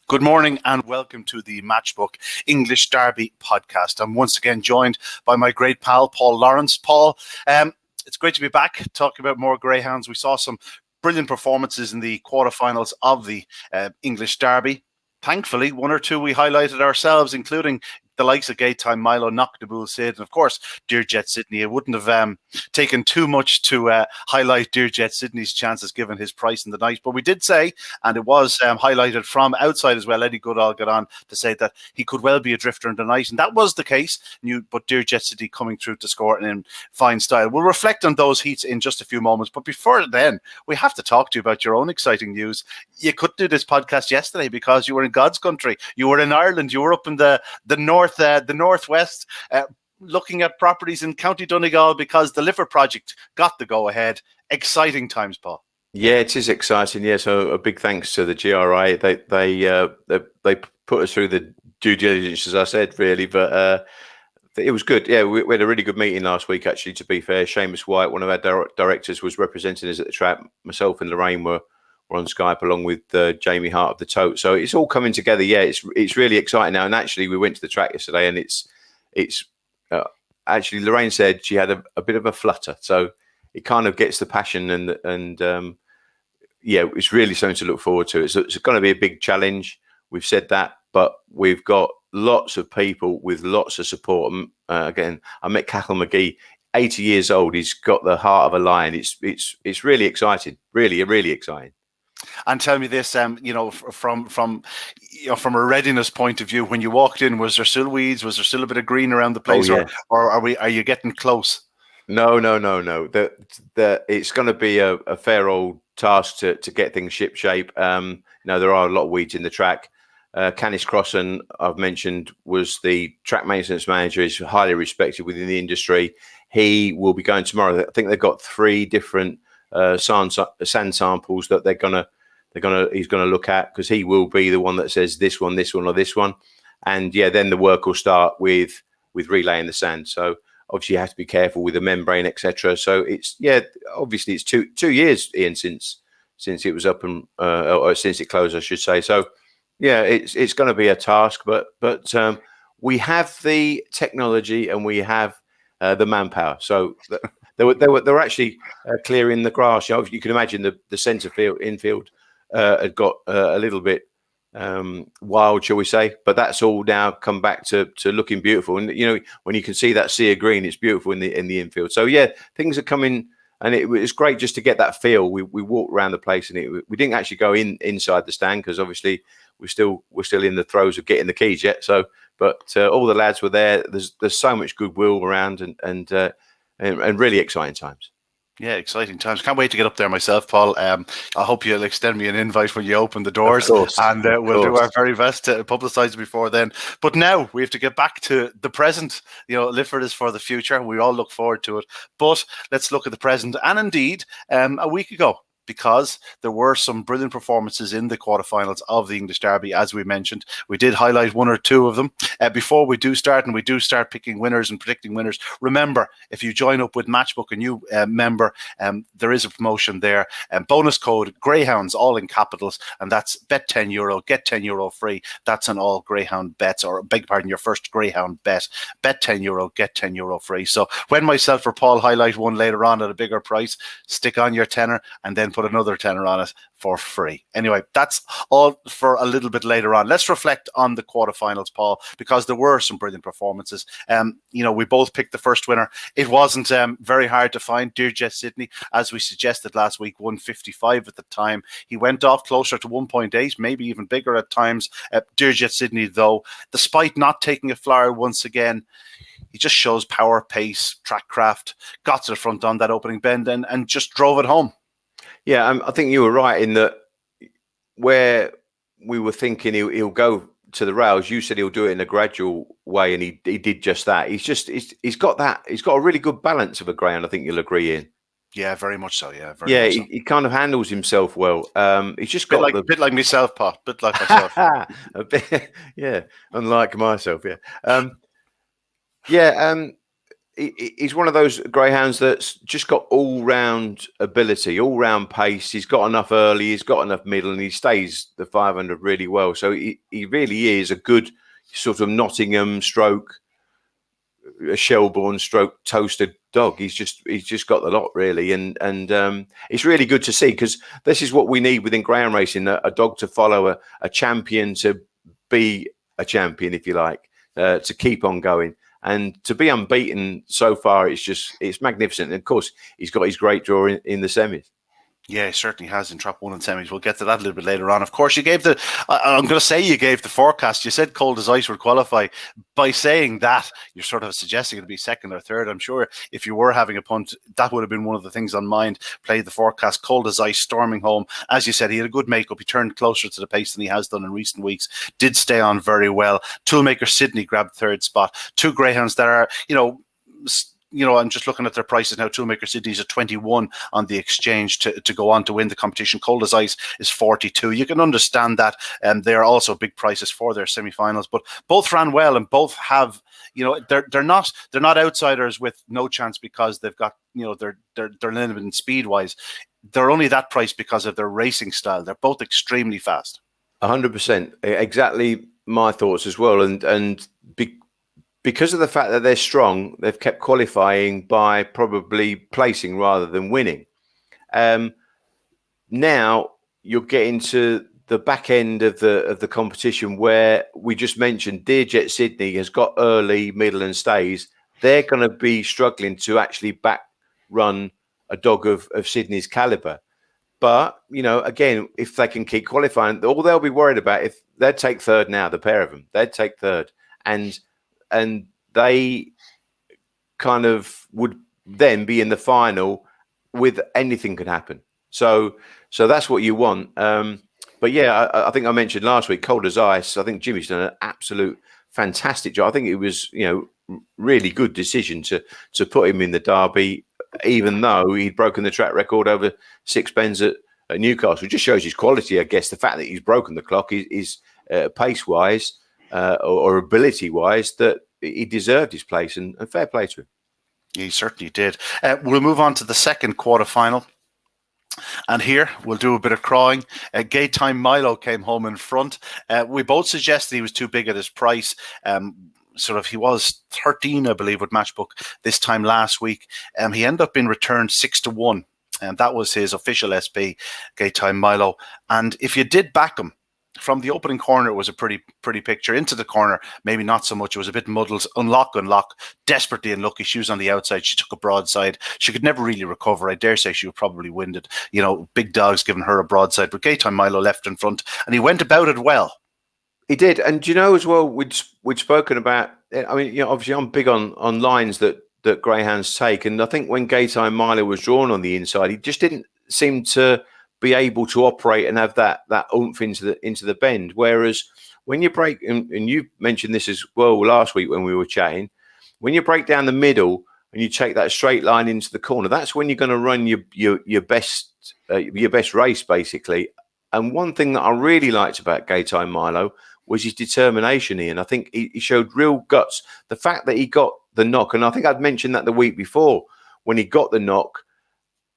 Good morning and welcome to the Matchbook English Derby podcast. I'm once again joined by my great pal, Paul Lawrence. Paul, it's great to be back talking about more Greyhounds. We saw some brilliant performances in the quarterfinals of the English Derby. Thankfully, one or two we highlighted ourselves, including the likes of Gate Time Milo, Knock the Bull Sid, and of course, Dear Jet Sydney. It wouldn't have taken too much to highlight Dear Jet Sydney's chances given his price in the night. But we did say, and it was highlighted from outside as well, Eddie Goodall got on to say that he could well be a drifter in the night. And that was the case. But Dear Jet Sydney coming through to score in fine style. We'll reflect on those heats in just a few moments. But before then, we have to talk to you about your own exciting news. You couldn't do this podcast yesterday because you were in God's country. You were in Ireland. You were up in the northwest, looking at properties in County Donegal because the Liver project got the go-ahead. Exciting times, Paul. Yeah, it is exciting. Yeah, so a big thanks to the GRI. They put us through the due diligence, as I said, really, but it was good. Yeah, we had a really good meeting last week, actually, to be fair. Seamus White, one of our directors, was representing us at the track. Myself and Lorraine were on Skype along with Jamie Hart of the Tote. So it's all coming together. Yeah, it's really exciting now. And actually, we went to the track yesterday, and it's actually Lorraine said she had a bit of a flutter. So it kind of gets the passion and yeah, it's really something to look forward to. It's going to be a big challenge. We've said that, but we've got lots of people with lots of support. Again, I met Cathal McGee, 80 years old. He's got the heart of a lion. It's really exciting. Really exciting. And tell me this, from a readiness point of view, when you walked in, was there still weeds? Was there still a bit of green around the place, or are you getting close? No. It's going to be a fair old task to get things ship shape. There are a lot of weeds in the track. Canis Crossan, I've mentioned, was the track maintenance manager. He's highly respected within the industry. He will be going tomorrow. I think they've got 3 different sand samples that he's gonna look at, because he will be the one that says this one or this one, and then the work will start with relaying the sand. So obviously you have to be careful with the membrane, etc. So obviously it's two years, Ian, since it was up and or since it closed, I should say. So it's going to be a task, but we have the technology and we have the manpower. So they were actually clearing the grass. You can imagine the centre field, infield, had got a little bit wild, shall we say? But that's all now come back to looking beautiful. And when you can see that sea of green, it's beautiful in the infield. So things are coming, and it was great just to get that feel. We walked around the place, and we didn't actually go inside the stand because obviously we're still in the throes of getting the keys yet. So, but all the lads were there. There's so much goodwill around, and really exciting times. Yeah, exciting times. Can't wait to get up there myself, Paul. I hope you'll extend me an invite when you open the doors. Of course, and we'll do our very best to publicise it before then. But now we have to get back to the present. Lifford is for the future. We all look forward to it. But let's look at the present. And indeed, a week ago, because there were some brilliant performances in the quarterfinals of the English Derby, as we mentioned. We did highlight 1 or 2 of them. Before we do start picking winners and predicting winners, remember, if you join up with Matchbook, a new member, there is a promotion there. Bonus code Greyhounds, all in capitals, and that's bet €10, get €10 free. That's on all Greyhound bets, or beg pardon, your first Greyhound bet. Bet €10, get €10 free. So when myself or Paul highlight one later on at a bigger price, stick on your tenner and then put another tenner on it for free. Anyway, that's all for a little bit later on. Let's reflect on the quarterfinals, Paul, because there were some brilliant performances. We both picked the first winner. It wasn't very hard to find. Dear Jet Sydney, as we suggested last week, 155 at the time. He went off closer to 1.8, maybe even bigger at times. Dear Jet Sydney, though, despite not taking a flyer once again, he just shows power, pace, track craft, got to the front on that opening bend and just drove it home. Yeah, I think you were right in that where we were thinking he'll go to the rails, you said he'll do it in a gradual way, and he did just that. He's got a really good balance of a greyhound. I think you'll agree, Ian. Yeah, very much so. Yeah, he kind of handles himself well. He's just got a bit like myself, Pat. Bit like myself. A bit, yeah, unlike myself. Yeah, he's one of those greyhounds that's just got all-round ability, all-round pace. He's got enough early, he's got enough middle, and he stays the 500 really well. So he really is a good sort of Nottingham stroke, a Shelbourne stroke toasted dog. He's just got the lot really, and it's really good to see, because this is what we need within greyhound racing: a dog to follow, a champion to be a champion, if you like, to keep on going. And to be unbeaten so far, it's magnificent. And of course, he's got his great draw in the semis. Yeah, he certainly has in Trap 1 and semis. We'll get to that a little bit later on. Of course, you gave I'm going to say you gave the forecast. You said Cold as Ice would qualify. By saying that, you're sort of suggesting it'd be second or third. I'm sure if you were having a punt, that would have been one of the things on mind. Played the forecast, Cold as Ice, storming home. As you said, he had a good makeup. He turned closer to the pace than he has done in recent weeks. Did stay on very well. Toolmaker Sydney grabbed third spot. Two greyhounds that are, I'm just looking at their prices now. Toolmaker Sydney's at 21 on the exchange to go on to win the competition. Cold as Ice is 42. You can understand that, and they are also big prices for their semi-finals. But both ran well, and both have, they're not outsiders with no chance because they've got, they're limited speed wise. They're only that price because of their racing style. They're both extremely fast. 100%, exactly my thoughts as well, and because of the fact that they're strong, they've kept qualifying by probably placing rather than winning. Now you're getting to the back end of the competition, where we just mentioned Dearjet Sydney has got early, middle, and stays. They're going to be struggling to actually back run a dog of Sydney's caliber. But again, if they can keep qualifying, all they'll be worried about, if they'd take third now, the pair of them, they'd take third, and they kind of would then be in the final with anything could happen. So that's what you want. But yeah, I think I mentioned last week, Cold as Ice. I think Jimmy's done an absolute fantastic job. I think it was, really good decision to put him in the Derby, even though he'd broken the track record over 6 bends at Newcastle. It just shows his quality, I guess. The fact that he's broken the clock is pace-wise, or ability-wise, that he deserved his place, and fair play to him. He certainly did. We'll move on to the second quarterfinal. And here we'll do a bit of crawling. Gate Time Milo came home in front. We both suggested he was too big at his price. He was 13, I believe, with Matchbook this time last week. He ended up being returned 6-1. And that was his official SP, Gate Time Milo. And if you did back him, from the opening corner, it was a pretty picture. Into the corner, maybe not so much. It was a bit muddled. Unlock, desperately unlucky. She was on the outside. She took a broadside. She could never really recover. I dare say she was probably winded. Big dogs giving her a broadside. But Gate Time Milo left in front, and he went about it well. He did. And as well, we'd spoken about, obviously I'm big on lines that greyhounds take. And I think when Gate Time Milo was drawn on the inside, he just didn't seem to be able to operate and have that oomph into the bend. Whereas when you break, and you mentioned this as well last week when we were chatting, when you break down the middle and you take that straight line into the corner, that's when you're going to run your best race, basically. And one thing that I really liked about Gate Time Milo was his determination, Ian. I think he showed real guts. The fact that he got the knock, and I think I'd mentioned that the week before when he got the knock,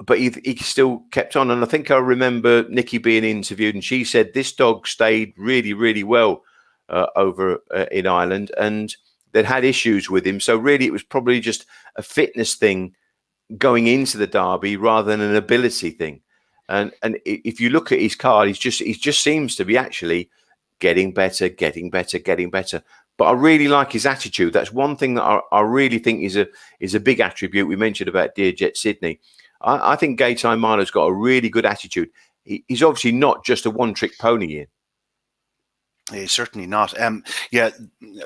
but he still kept on. And I think I remember Nikki being interviewed, and she said this dog stayed really, really well over in Ireland, and they'd had issues with him. So really, it was probably just a fitness thing going into the Derby rather than an ability thing. And if you look at his card, he just seems to be actually getting better. But I really like his attitude. That's one thing that I really think is a big attribute. We mentioned about Dearjet Sydney. I think Gate Time Milo's got a really good attitude. He's obviously not just a one-trick pony, Ian. He's certainly not.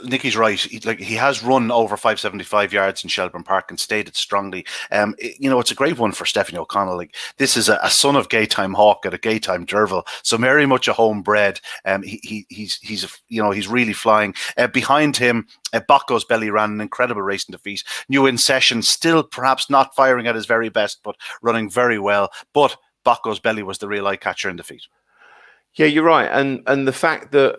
Nicky's right. He has run over 575 yards in Shelbourne Park and stayed it strongly. It's a great one for Stephanie O'Connell. This is a son of Gate Time Hawk at a Gate Time Derval, so very much a homebred. He's really flying. Behind him, Bocco's Belly ran an incredible race in defeat. New in session, still perhaps not firing at his very best, but running very well. But Bocco's Belly was the real eye catcher in defeat. Yeah, you're right, and the fact that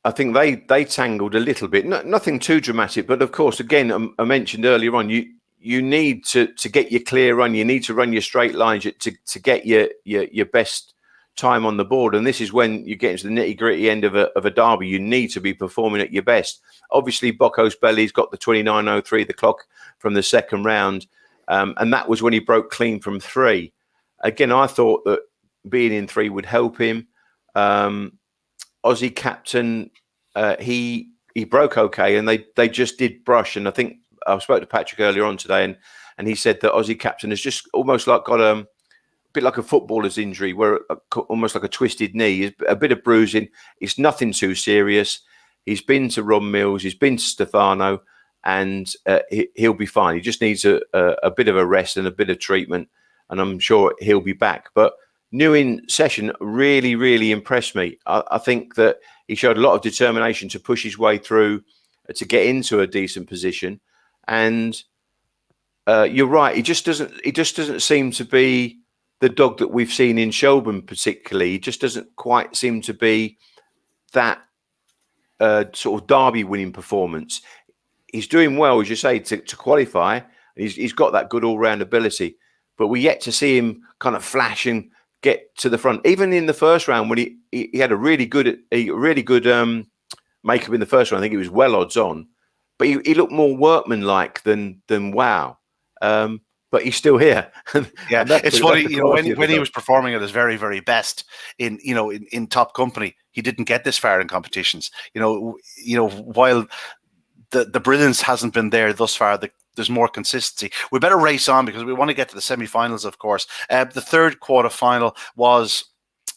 I think they tangled a little bit. Nothing too dramatic, but of course, again, I mentioned earlier on, you need to get your clear run. You need to run your straight lines to get your best time on the board. And this is when you get into the nitty gritty end of a derby. You need to be performing at your best. Obviously, Bocco's Belly's got the 29.03, the clock from the second round. And that was when he broke clean from 3. Again, I thought that being in 3 would help him. Aussie Captain, he broke okay, and they just did brush. And I think I spoke to Patrick earlier on today, and he said that Aussie Captain has just almost like got a bit like a footballer's injury, where almost like a twisted knee, a bit of bruising. It's nothing too serious. He's been to Ron Mills, he's been to Stefano, and he'll be fine. He just needs a bit of a rest and a bit of treatment, and I'm sure he'll be back. But New in Session really, really impressed me. I think that he showed a lot of determination to push his way through to get into a decent position. And you're right, he just doesn't seem to be the dog that we've seen in Shelburne particularly. He just doesn't quite seem to be that sort of derby winning performance. He's doing well, as you say, to qualify. He's got that good all-round ability, but we're yet to see him kind of flash and get to the front. Even in the first round, when he had a really good makeup in the first round, I think he was well odds on, but he looked more workmanlike than wow. But he's still here. Yeah, it's funny, when he was performing at his very, very best in top company, he didn't get this far in competitions. While the brilliance hasn't been there thus far, there's more consistency. We better race on because we want to get to the semi-finals, of course. The third quarter final was,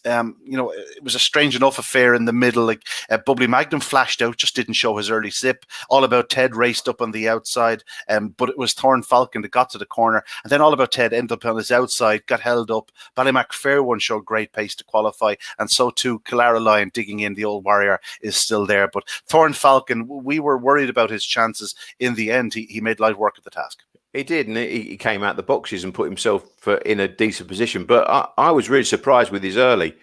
it was a strange enough affair in the middle. Like Bubbly Magnum flashed out, just didn't show his early slip. All About Ted raced up on the outside, but it was Thorn Falcon that got to the corner. And then All About Ted ended up on his outside, got held up. Ballymac Fair One showed great pace to qualify, and so too Killara Lion digging in. The old warrior is still there. But Thorn Falcon, we were worried about his chances. In the end, he made light work of the task. He did, and he came out the boxes and put himself in a decent position. But I was really surprised with his early.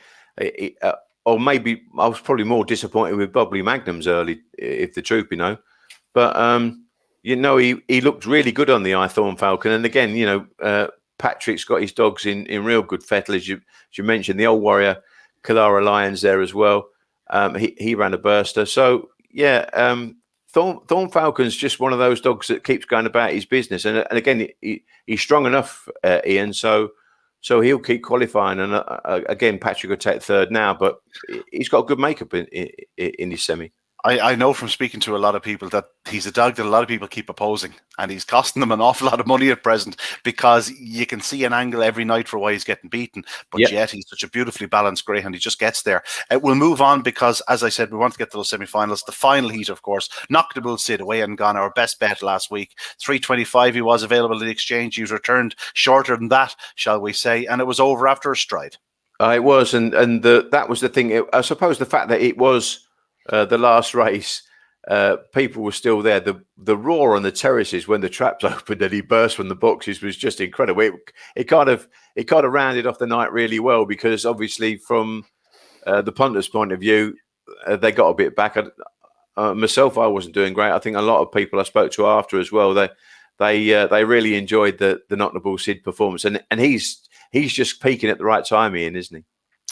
Or maybe I was probably more disappointed with Bubbly Magnum's early, if the truth be known. But, he looked really good on the Thorn Falcon. And again, Patrick's got his dogs in real good fettle, as you mentioned. The old warrior, Killara Lions there as well. He ran a burster. So, yeah, Thorn Falcon's just one of those dogs that keeps going about his business, and again, he's strong enough, Ian. So he'll keep qualifying, and again, Patrick will take third now, but he's got a good makeup in his semi. I know from speaking to a lot of people that he's a dog that a lot of people keep opposing, and he's costing them an awful lot of money at present because you can see an angle every night for why he's getting beaten. But yet he's such a beautifully balanced greyhound. He just gets there. We'll move on because, as I said, we want to get to those semi-finals. The final heat, of course, Knockable Sid away and gone. Our best bet last week. 325 he was available in the exchange. He was returned shorter than that, shall we say, and it was over after a stride. It was, and that was the thing. I suppose the fact that it was the last race, people were still there. The roar on the terraces when the traps opened and he burst from the boxes was just incredible. It kind of rounded off the night really well, because obviously from the punters' point of view, they got a bit back. Myself, I wasn't doing great. I think a lot of people I spoke to after as well, they really enjoyed the Knockable Sid performance, and he's just peaking at the right time, Ian, isn't he?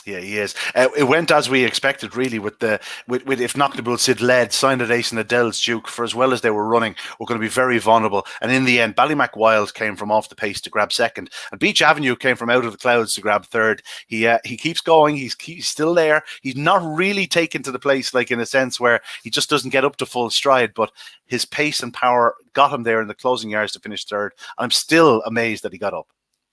Yeah, he is. It went as we expected, really, with if Knockable Sid led, Signed Ace and Adele's Duke, for as well as they were running, were going to be very vulnerable. And in the end, Ballymac Wild came from off the pace to grab second, and Beach Avenue came from out of the clouds to grab third. He keeps going. He's still there. He's not really taken to the place, like in a sense where he just doesn't get up to full stride, but his pace and power got him there in the closing yards to finish third. I'm still amazed that he got up.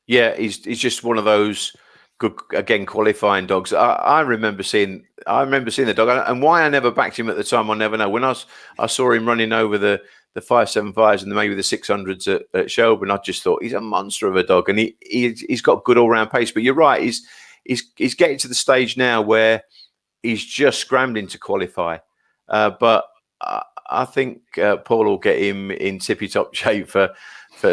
Yeah, he's just one of those good, again, qualifying dogs. I remember seeing the dog, and why I never backed him at the time, I never know. When I saw him running over the 575s and maybe the 600s at Shelburne, I just thought he's a monster of a dog, and he's got good all round pace. But you're right, he's getting to the stage now where he's just scrambling to qualify. But I think Paul will get him in tippy top shape for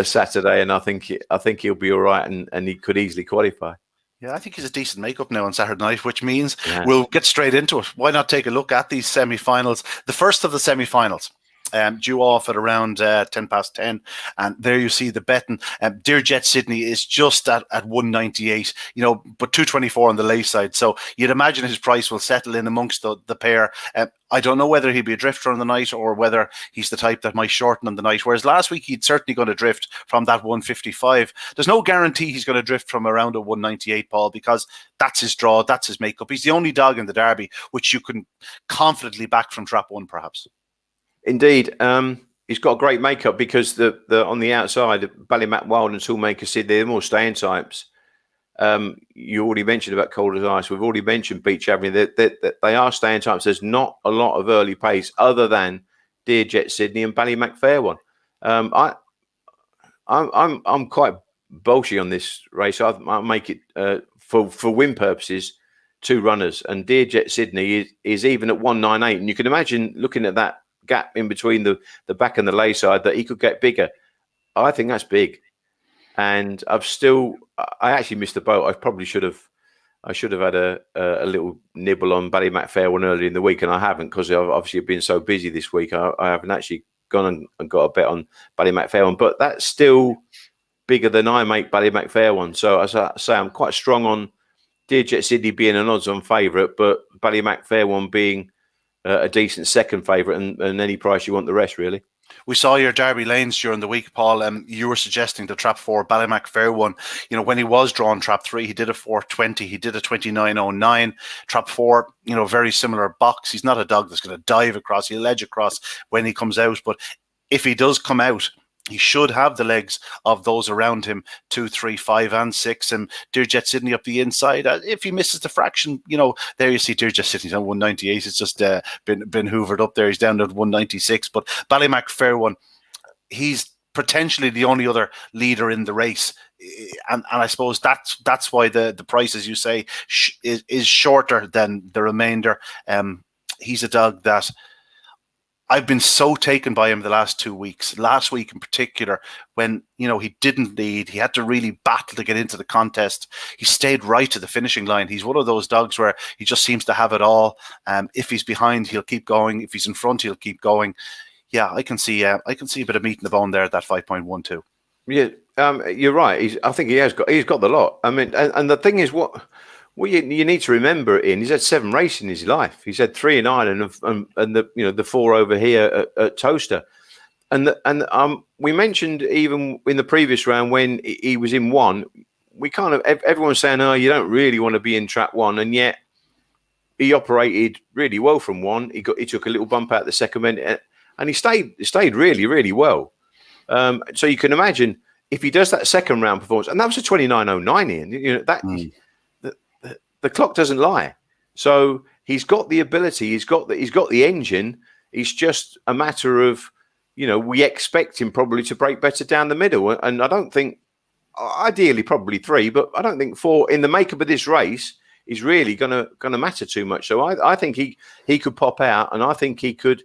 Saturday, and I think he'll be all right, and he could easily qualify. Yeah, I think he's a decent makeup now on Saturday night, which means Yeah. we'll get straight into it. Why not take a look at these semi-finals? The first of the semi-finals. Due off at around 10 past 10, and there you see the betting. Dear Jet Sydney is just at 198, but 224 on the lay side. So you'd imagine his price will settle in amongst the pair. I don't know whether he'd be a drifter on the night or whether he's the type that might shorten on the night. Whereas last week he'd certainly going to drift from that 155. There's no guarantee he's going to drift from around a 198, Paul, because that's his draw, that's his makeup. He's the only dog in the Derby which you can confidently back from trap one, perhaps. Indeed, he's got a great makeup because the on the outside, Ballymac Wild and Toolmaker Sid, they're more staying types. You already mentioned about Cold as Ice. We've already mentioned Beach Avenue. That they are staying types. There's not a lot of early pace other than Dear Jet Sydney and Ballymac Fair One. I'm quite bulgy on this race. I'll make it for win purposes 2 runners, and Dear Jet Sydney is even at 198, and you can imagine looking at that gap in between the back and the lay side that he could get bigger. I think that's big, and I actually missed the boat. I should have had a little nibble on Ballymac Fair One earlier in the week, and I haven't because I've obviously been so busy this week. I haven't actually gone and got a bet on Ballymac Fair One, but that's still bigger than I make Ballymac Fair One. So as I say, I'm quite strong on Dear Jet Sydney being an odds-on favourite, but Ballymac Fair One being a decent second favourite, and any price you want the rest, really. We saw your Derby lanes during the week, Paul. You were suggesting the trap 4, Ballymac Fair One. When he was drawn trap 3, he did a 420. He did a 29.09. Trap 4, very similar box. He's not a dog that's going to dive across. He'll edge across when he comes out. But if he does come out, he should have the legs of those around him, 2, 3, 5, and 6. And Dear Jet Sydney up the inside. If he misses the fraction, there you see Dear Jet Sydney's on 198. It's just been hoovered up there. He's down at 196. But Ballymac Fair One, he's potentially the only other leader in the race. And I suppose that's why the price, as you say, is shorter than the remainder. He's a dog that I've been so taken by him the last 2 weeks. Last week in particular, when he didn't lead, he had to really battle to get into the contest. He stayed right to the finishing line. He's one of those dogs where he just seems to have it all. If he's behind, he'll keep going. If he's in front, he'll keep going. Yeah, I can see a bit of meat in the bone there at that 5.12. Yeah, you're right. I think he's got the lot. I mean, and the thing is, what you need to remember, Ian, he's had 7 races in his life. He's had 3 in Ireland and the 4 over here at Towcester. And we mentioned even in the previous round when he was in 1, we kind of everyone's saying, oh, you don't really want to be in trap 1, and yet he operated really well from 1. He took a little bump out the second minute, and he stayed really, really well. So you can imagine if he does that second round performance, and that was a 29.09, Ian. That. The clock doesn't lie. So he's got the ability, he's got the engine. It's just a matter of, we expect him probably to break better down the middle. And I don't think, ideally probably 3, but I don't think 4 in the makeup of this race is really gonna matter too much. So I think he could pop out, and I think he could,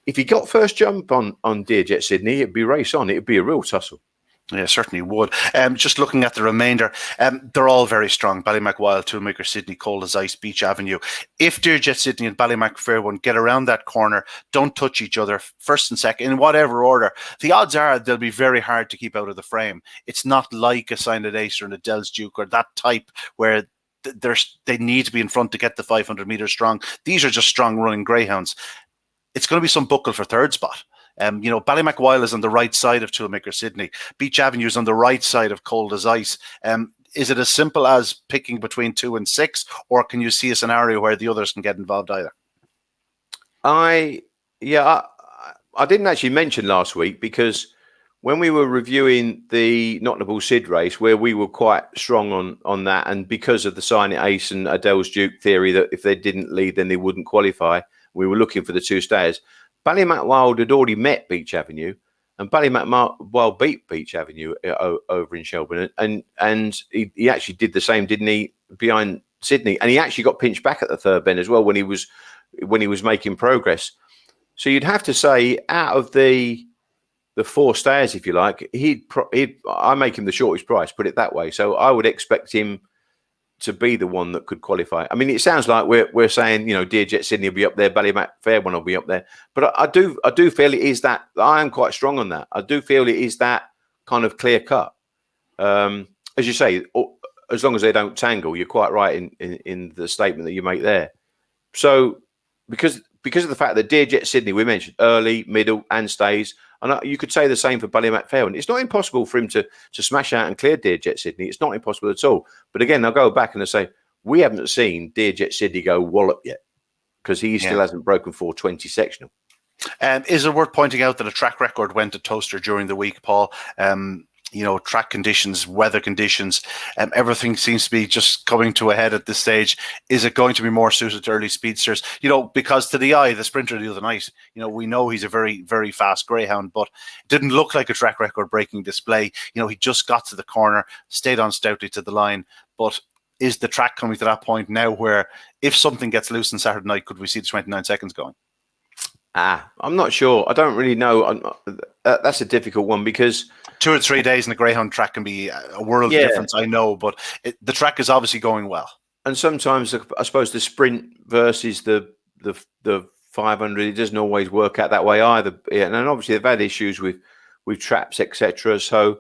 if he got first jump on Dear Jet Sydney, it'd be race on. It'd be a real tussle. Yeah, certainly would. Just looking at the remainder, they're all very strong. Ballymac Wild, Toolmaker Sydney, Cold as Ice, Beach Avenue. If Dear Jet Sydney and Ballymac Fair One get around that corner, don't touch each other, first and second, in whatever order, the odds are they'll be very hard to keep out of the frame. It's not like a Silent Ace or an Adele's Duke or that type where they need to be in front to get the 500 metres strong. These are just strong running greyhounds. It's going to be some buckle for third spot. Ballymac Wild is on the right side of Toolmaker Sydney. Beach Avenue is on the right side of Cold as Ice. Is it as simple as picking between 2 and 6, or can you see a scenario where the others can get involved either? I didn't actually mention last week because when we were reviewing the Nottingham Sid race, where we were quite strong on that, and because of the Silent Ace and Adele's Duke theory that if they didn't lead, then they wouldn't qualify, we were looking for the 2 stayers. Ballymac Wild had already met Beach Avenue, and Ballymac Wild beat Beach Avenue over in Shelburne, and he actually did the same, didn't he, behind Sydney? And he actually got pinched back at the third bend as well when he was making progress. So you'd have to say, out of the 4 stayers, if you like, I make him the shortest price, put it that way. So I would expect him to be the one that could qualify. I mean, it sounds like we're saying, Dear Jet Sydney will be up there, Ballymac Fair One will be up there, but I do feel it is that. I am quite strong on that. I do feel it is that kind of clear cut. As you say, as long as they don't tangle, you're quite right in the statement that you make there. So because of the fact that Dear Jet Sydney, we mentioned early, middle, and stays, and you could say the same for Ballymac Fair One. It's not impossible for him to smash out and clear Dear Jet Sydney. It's not impossible at all. But again, I'll go back and I'll say we haven't seen Dear Jet Sydney go wallop yet because he still hasn't broken 420 sectional. Is it worth pointing out that a track record went to Towcester during the week, Paul? Track conditions, weather conditions, everything seems to be just coming to a head at this stage. Is it going to be more suited to early speedsters? Because to the eye, the sprinter the other night, we know he's a very, very fast greyhound, but it didn't look like a track record breaking display. He just got to the corner, stayed on stoutly to the line. But is the track coming to that point now where if something gets loose on Saturday night, could we see the 29 seconds going? I'm not sure. I don't really know. That's a difficult one because 2 or 3 days in the greyhound track can be a world of difference, I know, but the track is obviously going well. And sometimes, I suppose, the sprint versus the 500, it doesn't always work out that way either. And obviously, they've had issues with traps, etc. So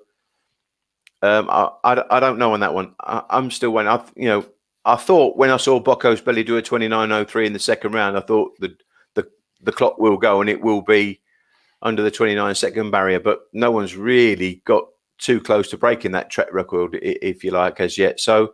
I don't know on that one. I'm still waiting. I thought when I saw Bocco's Belly do a 29.03 in the second round, I thought the clock will go and it will be under the 29-second barrier, but no one's really got too close to breaking that track record, if you like, as yet. So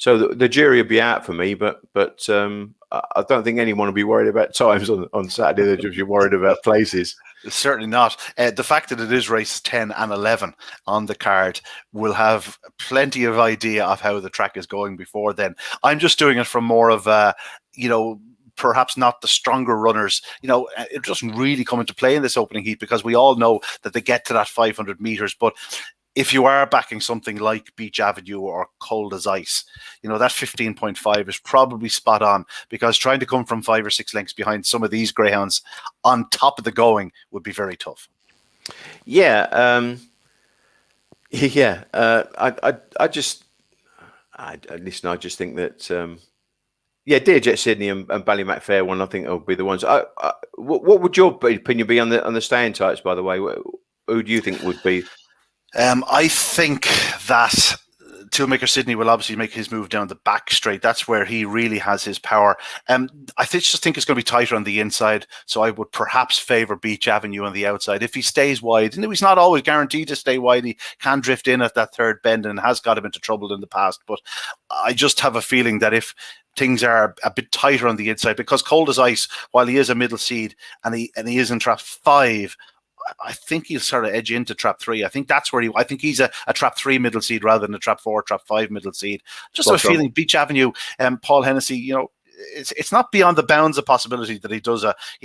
the jury will be out for me, but I don't think anyone will be worried about times on Saturday. They'll just be worried about places. Certainly not. The fact that it is races 10 and 11 on the card will have plenty of idea of how the track is going before then. I'm just doing it from more of perhaps not the stronger runners. It doesn't really come into play in this opening heat because we all know that they get to that 500 meters. But if you are backing something like Beach Avenue or Cold as Ice, that 15.5 is probably spot on, because trying to come from 5 or 6 lengths behind some of these greyhounds on top of the going would be very tough. Yeah. I just think that Dear Jet Sydney and Ballymac Fair One, I think will be the ones. What would your opinion be on the staying tights, by the way? Who do you think would be? I think that Toolmaker Sydney will obviously make his move down the back straight. That's where he really has his power. I just think it's going to be tighter on the inside, so I would perhaps favour Beach Avenue on the outside. If he stays wide, and he's not always guaranteed to stay wide, he can drift in at that third bend and has got him into trouble in the past. But I just have a feeling that if things are a bit tighter on the inside, because Cold as Ice, while he is a middle seed and he is in trap 5, I think he'll sort of edge into trap 3. I think that's where I think he's a trap 3 middle seed rather than a trap 4, trap 5 middle seed. Just a feeling Beach Avenue, Paul Hennessy, it's not beyond the bounds of possibility that he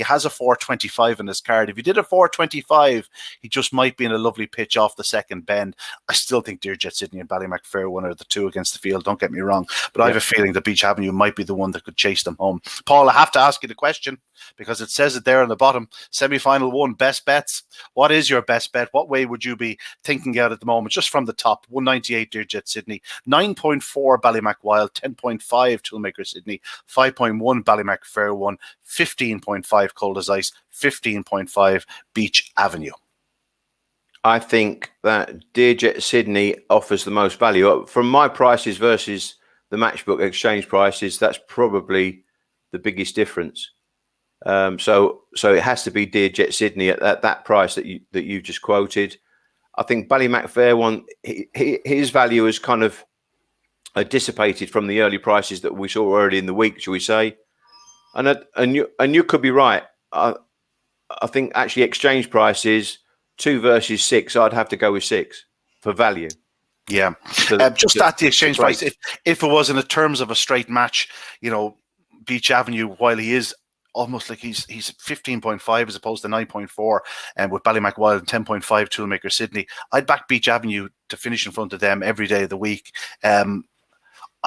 has a 425 in his card. If he did a 425, he just might be in a lovely pitch off the second bend. I still think Dear Jet Sydney and Ballymac Fair One are the two against the field, don't get me wrong, but I have a feeling that Beach Avenue might be the one that could chase them home. Paul, I have to ask you the question, because it says it there on the bottom. Semi-final 1, best bets. What is your best bet? What way would you be thinking out at the moment? Just from the top, 198 Dear Jet Sydney, 9.4 Ballymac Wild, 10.5 Toolmaker Sydney, 5.1 Ballymac Fair One, 15.5 Cold as Ice, 15.5 Beach Avenue. I think that Dear Jet Sydney offers the most value. From my prices versus the matchbook exchange prices, that's probably the biggest difference. So it has to be Dear Jet Sydney at that price that you just quoted. I think Ballymac Fair One, his value is kind of dissipated from the early prices that we saw early in the week, shall we say? And you could be right. I think actually exchange prices 2 versus 6. I'd have to go with 6 for value. Yeah, just at the exchange price. If it was in the terms of a straight match, Beach Avenue, while he is almost like he's 15.5 as opposed to 9.4, and with Ballymac Wild and 10.5 Toolmaker Sydney, I'd back Beach Avenue to finish in front of them every day of the week.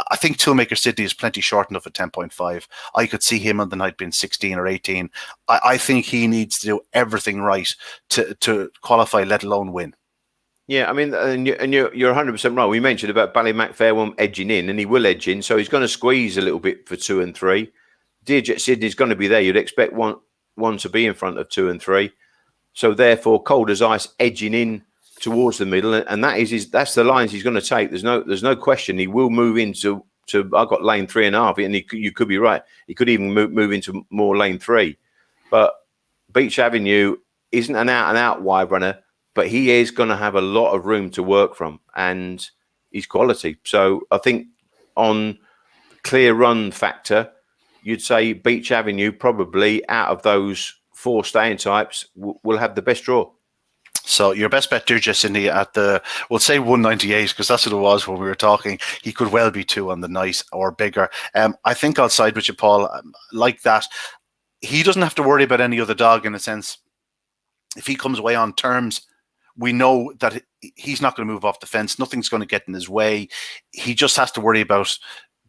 I think Toolmaker Sydney is plenty short enough at 10.5. I could see him on the night being 16 or 18. I think he needs to do everything right to qualify, let alone win. Yeah, I mean, you're 100% right. We mentioned about Ballymac Fairwell edging in, and he will edge in, so he's going to squeeze a little bit for 2 and 3. Dear Jet Sydney's going to be there. You'd expect one to be in front of 2 and 3. So therefore, Cold as Ice edging in towards the middle, and that's the lines he's going to take. There's no question. He will move into I got lane 3.5, and you could be right. He could even move into more lane 3. But Beach Avenue isn't an out and out wide runner, but he is going to have a lot of room to work from, and he's quality. So I think on clear run factor, you'd say Beach Avenue probably out of those 4 staying types will have the best draw. So your best bet, dear Cindy, at we'll say 198, because that's what it was when we were talking. He could well be 2 on the night or bigger. I think I'll side with you, Paul. Like that, he doesn't have to worry about any other dog in a sense. If he comes away on terms, we know that he's not going to move off the fence. Nothing's going to get in his way. He just has to worry about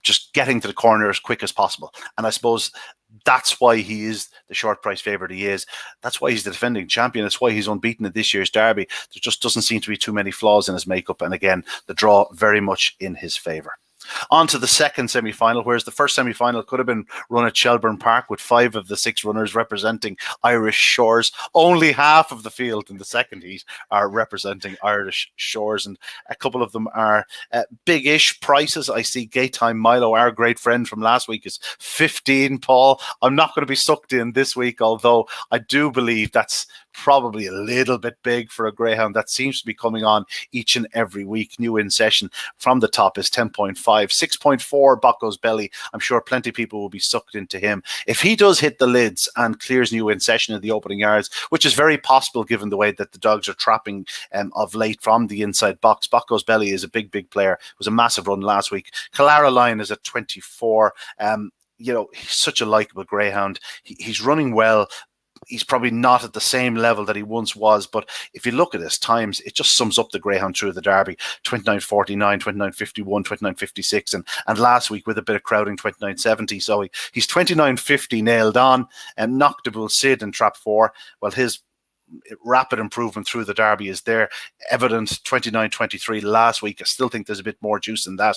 just getting to the corner as quick as possible. And I suppose that's why he is the short price favourite he is. That's why he's the defending champion. That's why he's unbeaten at this year's Derby. There just doesn't seem to be too many flaws in his makeup. And again, the draw very much in his favour. On to the second semi-final, whereas the first semi-final could have been run at Shelbourne Park with 5 of the 6 runners representing Irish shores. Only half of the field in the second heat are representing Irish shores, and a couple of them are big-ish prices. I see Gaytime Milo, our great friend from last week, is 15, Paul. I'm not going to be sucked in this week, although I do believe that's probably a little bit big for a greyhound that seems to be coming on each and every week. New in session from the top is 10.5, 6.4 Bocco's Belly. I'm sure plenty of people will be sucked into him. If he does hit the lids and clears new in session in the opening yards, which is very possible given the way that the dogs are trapping of late from the inside box. Bocco's Belly is a big player. It was a massive run last week. Calara Line is at 24. He's such a likeable greyhound. He's running well. He's probably not at the same level that he once was, but if you look at his times, it just sums up the greyhound through the Derby: 29.49, 29.51, 29.56, and last week with a bit of crowding, 29.70. So he's 29.50 nailed on, and Noctable Sid in trap 4. Well, his rapid improvement through the Derby is there, evident. 29.23 last week. I still think there's a bit more juice in that.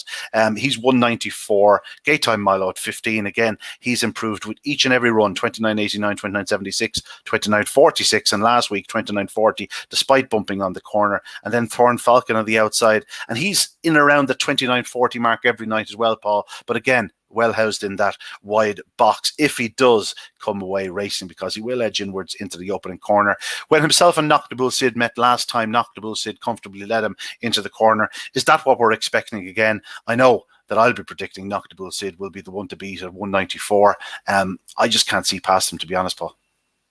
He's 194. Gaytime Milo at 15. Again, he's improved with each and every run: 29.89, 29.76, 29.46, and last week 29.40, despite bumping on the corner. And then Thorn Falcon on the outside, and he's in around the 29.40 mark every night as well, Paul. But again, well housed in that wide box if he does come away racing, because he will edge inwards into the opening corner. When himself and Noctable Sid met last time, Noctable Sid comfortably led him into the corner. Is that what we're expecting again? I know that I'll be predicting Noctable Sid will be the one to beat at 194. I just can't see past him, to be honest, Paul.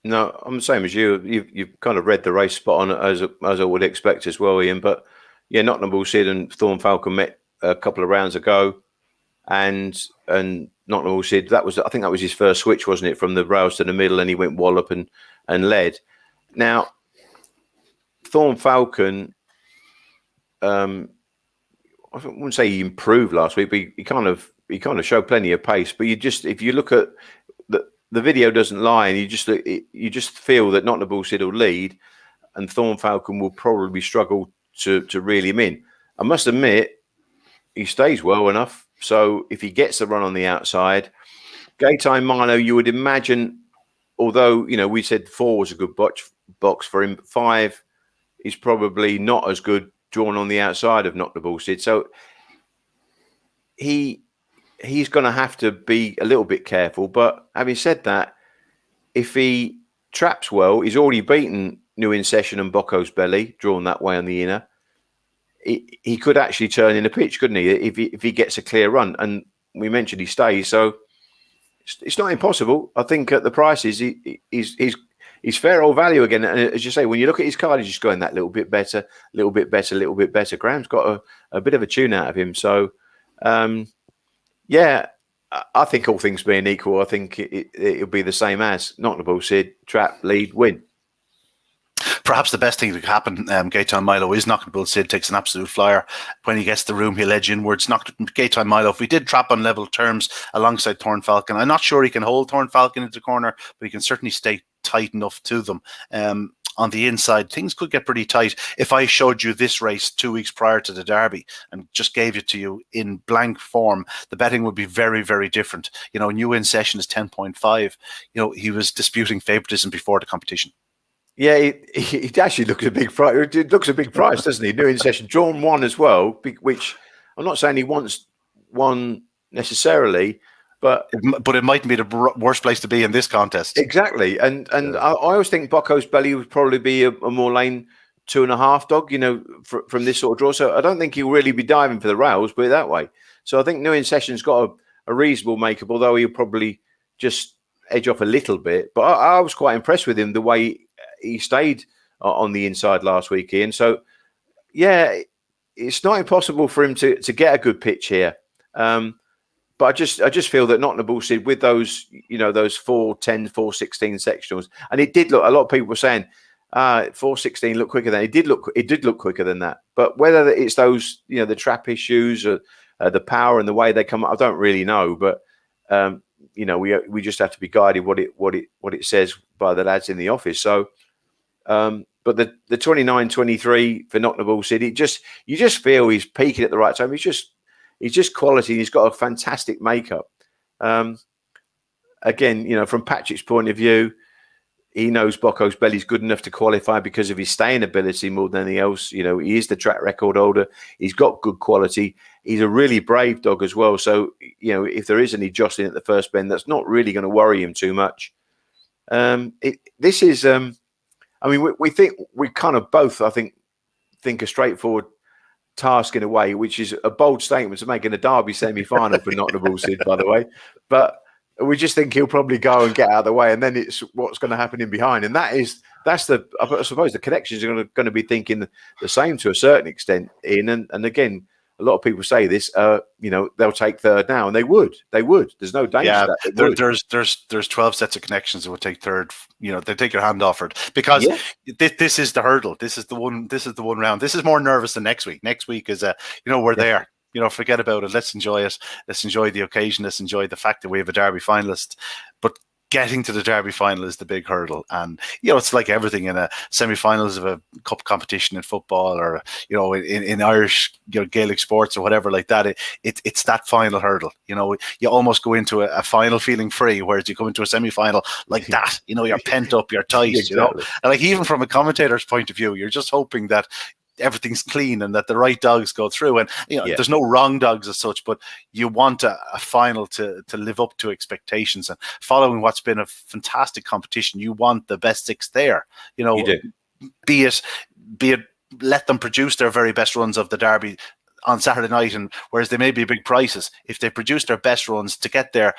No, I'm the same as you. You've kind of read the race spot on as I would expect as well, Ian. But yeah, Noctable Sid and Thorn Falcon met a couple of rounds ago. And Noctable Sid, I think that was his first switch, wasn't it, from the rails to the middle, and he went wallop and led. Now, Thorn Falcon, I wouldn't say he improved last week, but he kind of showed plenty of pace. But if you look at the video doesn't lie, and you just feel that Noctable Sid will lead, and Thorn Falcon will probably struggle to reel him in. I must admit, he stays well enough. So if he gets the run on the outside, Gaytime Milo, you would imagine, although, we said 4 was a good box for him, 5 is probably not as good drawn on the outside of Noctable Sid. So he's going to have to be a little bit careful. But having said that, if he traps well, he's already beaten New in Session and Bocco's Belly, drawn that way on the inner. He could actually turn in a pitch, couldn't he? If he gets a clear run, and we mentioned he stays, so it's not impossible. I think at the prices, he's fair old value again. And as you say, when you look at his card, he's just going that little bit better, little bit better, little bit better. Graham's got a bit of a tune out of him, so yeah. I think all things being equal, I think it'll be the same as Noctable Sid, trap, lead, win. Perhaps the best thing that could happen, Gaytime Milo, is Noctable Sid takes an absolute flyer. When he gets the room, he'll edge inwards. Gaytime Milo, if we did trap on level terms alongside Thorn Falcon, I'm not sure he can hold Thorn Falcon into the corner, but he can certainly stay tight enough to them. on the inside, things could get pretty tight. If I showed you this race 2 weeks prior to the Derby and just gave it to you in blank form, the betting would be very, very different. New in session is 10.5. He was disputing favoritism before the competition. Yeah, he actually looks a big price. It looks a big price, doesn't he? New in session, drawn one as well, which I'm not saying he wants one necessarily, but it mightn't be the worst place to be in this contest. Exactly, and I always think Bocco's Belly would probably be a more lane 2.5 dog, from this sort of draw. So I don't think he'll really be diving for the rails, put it that way. So I think New in session's got a reasonable makeup, although he'll probably just edge off a little bit. But I was quite impressed with him the way he stayed on the inside last week, Ian. So yeah, it's not impossible for him to get a good pitch here. But I just feel that Not in the Bull Sid with those, those 4:10, 4:16 sectionals, and it did look. A lot of people were saying 4:16 looked quicker than it did look. It did look quicker than that. But whether it's those, the trap issues or the power and the way they come up, I don't really know. But we just have to be guided what it says by the lads in the office. So, but the 29-23 for Not in the Bull Sid, you just feel he's peaking at the right time. He's just quality. He's got a fantastic makeup. Again, from Patrick's point of view, he knows Bocco's Belly's good enough to qualify because of his staying ability more than anything else. He is the track record holder. He's got good quality. He's a really brave dog as well. So, if there is any jostling at the first bend, that's not really going to worry him too much. This is, we think we kind of both, I think a straightforward task in a way, which is a bold statement to make in a Derby semi-final for Not in the Bull Sid, by the way. But we just think he'll probably go and get out of the way, and then it's what's going to happen in behind, and that's the. I suppose the connections are going to be thinking the same to a certain extent. Ian, and again, a lot of people say this. They'll take third now, and they would. There's no danger. Yeah, that there's 12 sets of connections that would take third. They take your hand off it because this is the hurdle. This is the one round. This is more nervous than next week. Next week is we're there. Forget about it. Let's enjoy it. Let's enjoy the occasion. Let's enjoy the fact that we have a Derby finalist. But getting to the Derby final is the big hurdle. And, it's like everything in a semi-finals of a cup competition in football or, in Irish, Gaelic sports or whatever like that. It's that final hurdle. You almost go into a final feeling free, whereas you come into a semi-final like that. You're pent up, you're tight, Exactly. And like even from a commentator's point of view, you're just hoping that everything's clean and that the right dogs go through, and there's no wrong dogs as such, but you want a final to live up to expectations. And following what's been a fantastic competition, you want the best six there. You do. Be it let them produce their very best runs of the Derby on Saturday night, and whereas they may be big prices, if they produce their best runs to get there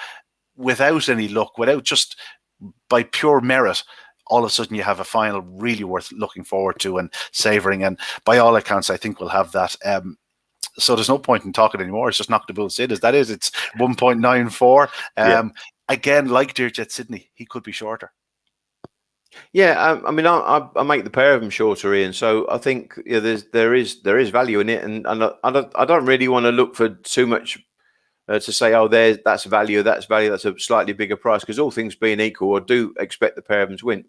without any luck, without just by pure merit, all of a sudden you have a final really worth looking forward to and savouring. And by all accounts, I think we'll have that. So there's no point in talking anymore. It's just Not in the Bull Sid as that is. It's 1.94. Again, like Dearjet Sydney, he could be shorter. Yeah, I make the pair of them shorter, Ian. So I think there is value in it, and I don't really want to look for too much to say, that's value, that's a slightly bigger price, because all things being equal, I do expect the pair of them to win.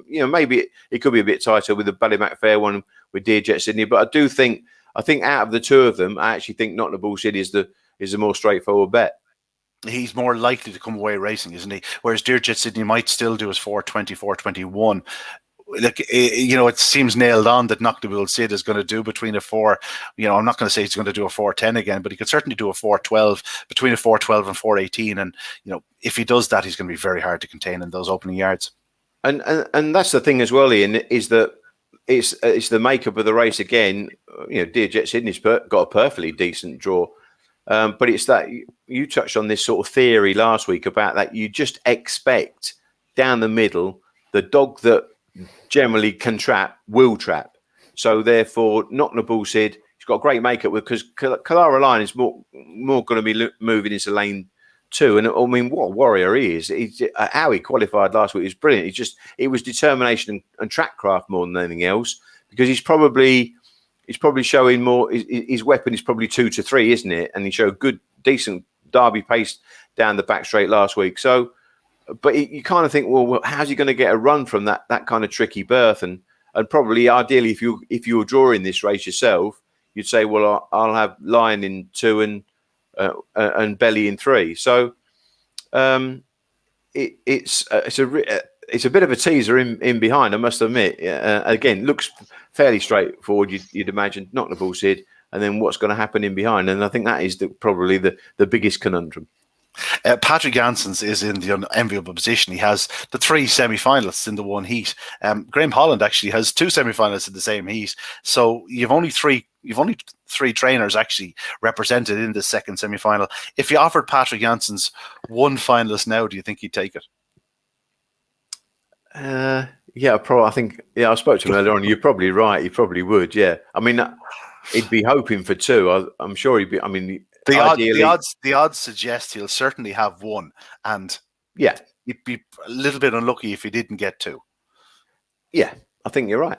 Maybe it could be a bit tighter with the Ballymac Fair one with Dearjet Sydney, but I think out of the two of them, I actually think Not in the Bull Sid is the more straightforward bet. He's more likely to come away racing, isn't he? Whereas Dearjet Sydney might still do his 4:20, 4:21. Like, it seems nailed on that Not in the Bull Sid is going to do between a 4. I'm not going to say he's going to do a 4:10 again, but he could certainly do a 4:12, between a 4:12 and 4:18. And if he does that, he's going to be very hard to contain in those opening yards. And that's the thing as well, Ian, is that it's the makeup of the race again. Dearjet Sydney's got a perfectly decent draw. But it's that you touched on this sort of theory last week about that you just expect down the middle the dog that generally can trap will trap. So therefore, Not in the Bull Sid, he's got a great makeup because Kalara Line is more going to be moving into lane 2. And what a warrior he is! How he qualified last week is brilliant. It was determination and track craft more than anything else, because he's probably showing more. His weapon is probably 2 to 3, isn't it? And he showed good, decent Derby pace down the back straight last week. So, but you kind of think, well, how's he going to get a run from that kind of tricky berth? And And probably ideally, if you were drawing this race yourself, you'd say, well, I'll have Lion in 2 and Belly in 3. So it's a bit of a teaser in behind, I must admit. Again, looks fairly straightforward. You'd imagine not the bull Sid, and then what's going to happen in behind. And I think that is probably the biggest conundrum. Patrick Janssens is in the unenviable position. He has the 3 semi-finalists in the one heat. Graham Holland actually has 2 semi-finalists in the same heat. So you've only three trainers actually represented in the second semi-final. If you offered Patrick Janssens 1 finalist now, do you think he'd take it? Yeah, I think. Yeah, I spoke to him earlier on. You're probably right. He probably would. Yeah, I mean, he'd be hoping for 2. I'm sure he'd be. I mean. The odds suggest he'll certainly have 1, and yeah, he'd be a little bit unlucky if he didn't get 2. Yeah, I think you're right.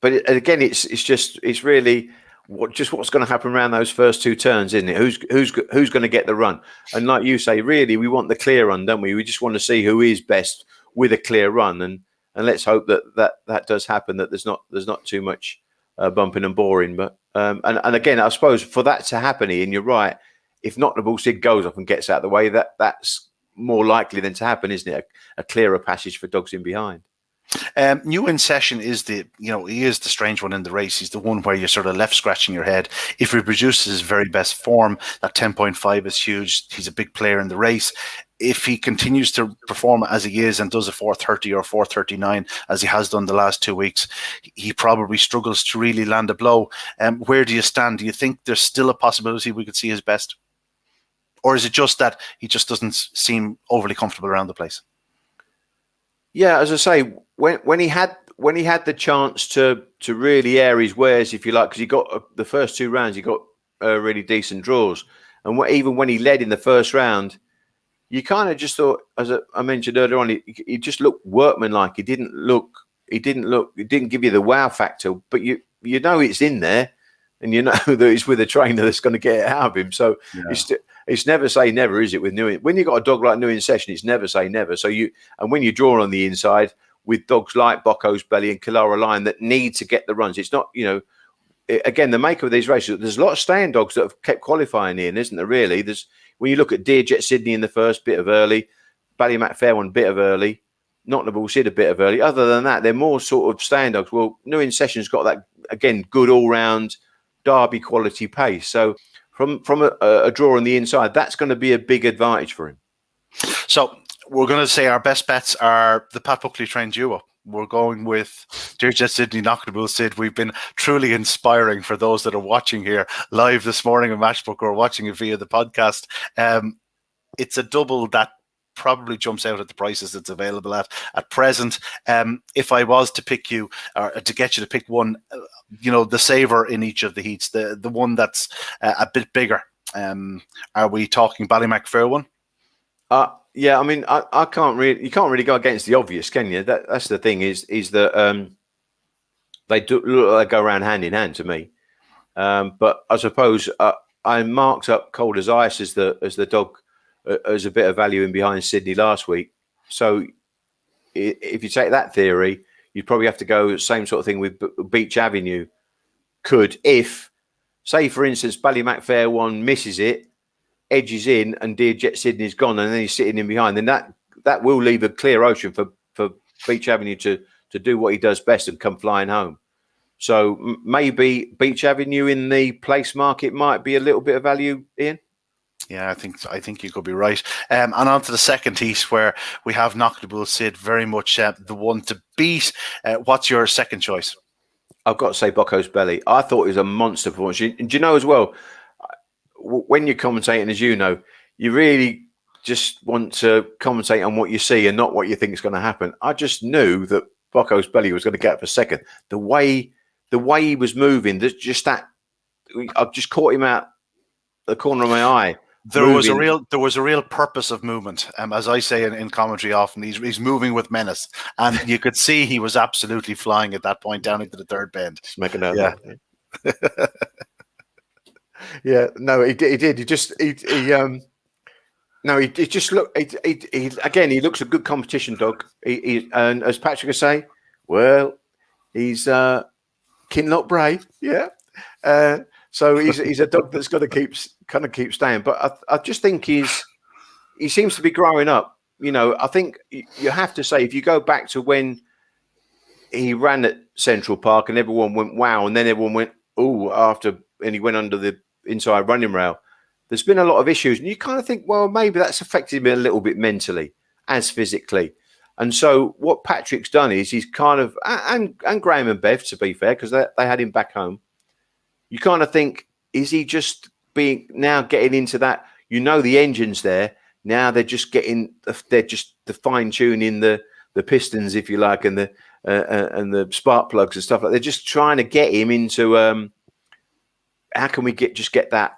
But again, it's really what's going to happen around those first 2 turns, isn't it? Who's going to get the run? And like you say, really, we want the clear run, don't we? We just want to see who is best with a clear run, and let's hope that does happen. That there's not too much bumping and boring, but. And again, I suppose for that to happen, Ian, you're right. If not, the bull Sid goes off and gets out of the way. That's more likely than to happen, isn't it? A clearer passage for dogs in behind. New in Session is he is the strange one in the race. He's the one where you're sort of left scratching your head. If he produces his very best form, that 10.5 is huge. He's a big player in the race. If he continues to perform as he is and does a 4:30 or 4:39 as he has done the last 2 weeks, he probably struggles to really land a blow. Where do you stand? Do you think there's still a possibility we could see his best? Or is it just that he just doesn't seem overly comfortable around the place? Yeah, as I say, when he had the chance to really air his wares, if you like, because he got the first 2 rounds, he got really decent draws, and even when he led in the first round, you kind of just thought, as I mentioned earlier on, he just looked workmanlike. He didn't give you the wow factor, but you know it's in there, and you know that he's with a trainer that's going to get it out of him. So yeah. It's never say never, is it? With New, when you got a dog like New in Session, it's never say never. So when you draw on the inside with dogs like Bocco's Belly and Kilara Lion that need to get the runs, it's not again the maker of these races. There's a lot of staying dogs that have kept qualifying in, isn't there? Really, when you look at Dear Jet Sydney in the first bit of early, Ballymac Fair one bit of early, Not the Bull Sid a bit of early. Other than that, they're more sort of staying dogs. Well, New in Session's got that again good all round Derby quality pace. So from a draw on the inside, that's going to be a big advantage for him. So we're going to say our best bets are the Pat Buckley trained duo. We're going with Dear Jet Sydney, Knock the Bull Sid. We've been truly inspiring for those that are watching here live this morning on Matchbook or watching it via the podcast. It's a double that probably jumps out at the prices it's available at present. If I was to pick you, or to get you to pick one, the saver in each of the heats, the one that's a bit bigger. Are we talking Ballymac Fair one? Yeah, I mean, I can't really. You can't really go against the obvious, can you? That's the thing. Is that they do look like they go around hand in hand to me. But I suppose I marked up Cold as Ice as the dog as a bit of value in behind Sydney last week. So if you take that theory, you'd probably have to go same sort of thing with Beach Avenue. Could, if, say, for instance, Ballymac Fair one misses it, edges in, and Dear Jet Sydney's gone, and then he's sitting in behind, then that will leave a clear ocean for Beach Avenue to do what he does best and come flying home. So maybe Beach Avenue in the place market might be a little bit of value, Ian. Yeah, I think you could be right. And on to the second heat where we have Knock the Bull Sid, very much the one to beat. What's your second choice? I've got to say Bocco's Belly. I thought it was a monster performance. And do you know as well, when you're commentating, as you know, you really just want to commentate on what you see and not what you think is going to happen. I just knew that Bocco's Belly was going to get up for second. The way he was moving, I've just caught him out the corner of my eye. There was a real purpose of movement, as I say in commentary often. He's moving with menace, and you could see he was absolutely flying at that point down into the third bend. Just making out. Yeah. Yeah, no, he did. He just looked. He looks a good competition dog. And as Patrick would say, well, He's Kinloch Bray, yeah. So he's a dog that's got to keep staying. But I just think he seems to be growing up. You know, I think you have to say, if you go back to when he ran at Central Park and everyone went wow, and then everyone went ooh and he went under the inside running rail. There's been a lot of issues, and you kind of think, well, maybe that's affected me a little bit mentally as physically. And so what Patrick's done is he's kind of, and Graham and Bev, to be fair, because they had him back home. You kind of think, is he just getting into that? You know, the engine's there now. They're just the fine tuning the pistons, if you like, and the spark plugs and stuff like. They're just trying to get him into. How can we get that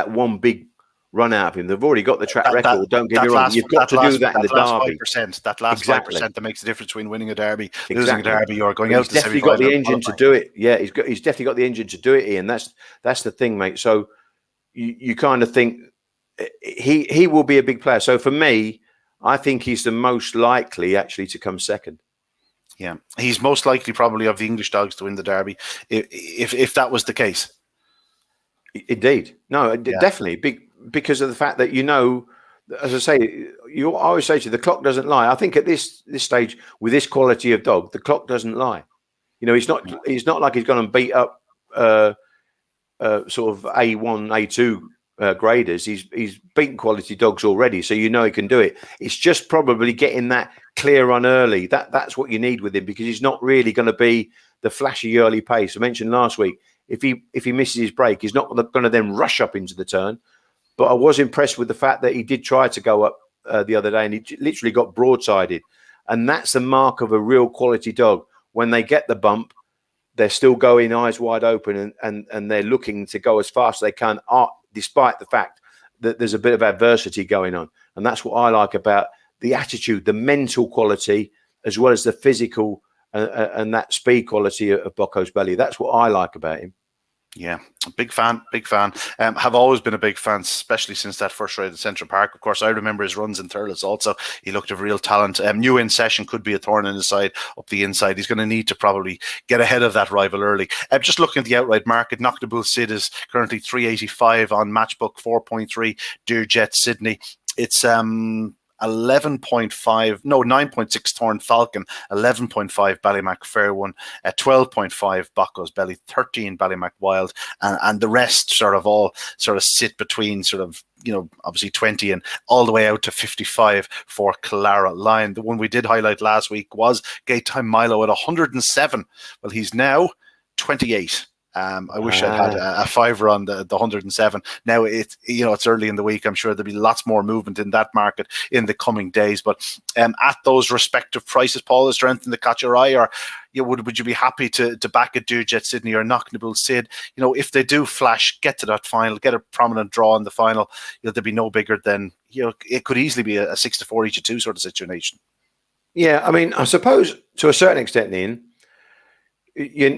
one big run out of him? They've already got the track record. Don't get me wrong. You've got to do that in the derby. 5%, that last 5% that makes the difference between winning a derby, losing a derby, or going out. He's definitely got the engine to do it. Yeah, he's definitely got the engine to do it, Ian. That's the thing, mate. So you kind of think he will be a big player. So for me, I think he's the most likely actually to come second. Yeah, he's most likely probably of the English dogs to win the derby if that was the case. Indeed. No, definitely. Because of the fact that, you know, as I say, I always say to you, the clock doesn't lie. I think at this stage, with this quality of dog, the clock doesn't lie. You know, he's not like he's going to beat up sort of A1, A2 graders. He's beaten quality dogs already, so you know he can do it. It's just probably getting that clear run early. That's what you need with him, because he's not really going to be the flashy early pace. I mentioned last week, if he misses his break, he's not going to then rush up into the turn. But I was impressed with the fact that he did try to go up the other day, and he literally got broadsided. And that's the mark of a real quality dog. When they get the bump, they're still going eyes wide open, and they're looking to go as fast as they can, despite the fact that there's a bit of adversity going on. And that's what I like about the attitude, the mental quality, as well as the physical and that speed quality of Bocco's Belly. That's what I like about him. Yeah, big fan. Have always been a big fan, especially since that first ride at Central Park. Of course, I remember his runs in Thurles also. He looked a real talent. New in session could be a thorn in his side up the inside. He's going to need to probably get ahead of that rival early. Just looking at the outright market, Knocknabull Sid is currently 385 on Matchbook, 4.3 Dear Jet Sydney. It's 9.6 Thorn Falcon, 11.5 Ballymac Fair One, 12.5 Bocco's Belly, 13 Ballymac Wild, and the rest all sit between obviously 20 and all the way out to 55 for Clara Lion. The one we did highlight last week was Gate Time Milo at 107. Well, he's now 28. I wish I'd had a fiver on the 107. Now it's early in the week. I'm sure there'll be lots more movement in that market in the coming days. But at those respective prices, Paul, is there anything that caught your eye, or would you be happy to back a Dear Jet Sydney or Knocknabull Sid? If they do flash, get to that final, get a prominent draw in the final, there'll be no bigger than it could easily be a 6-4 each of two sort of situation. Yeah, I mean, I suppose to a certain extent, Ian,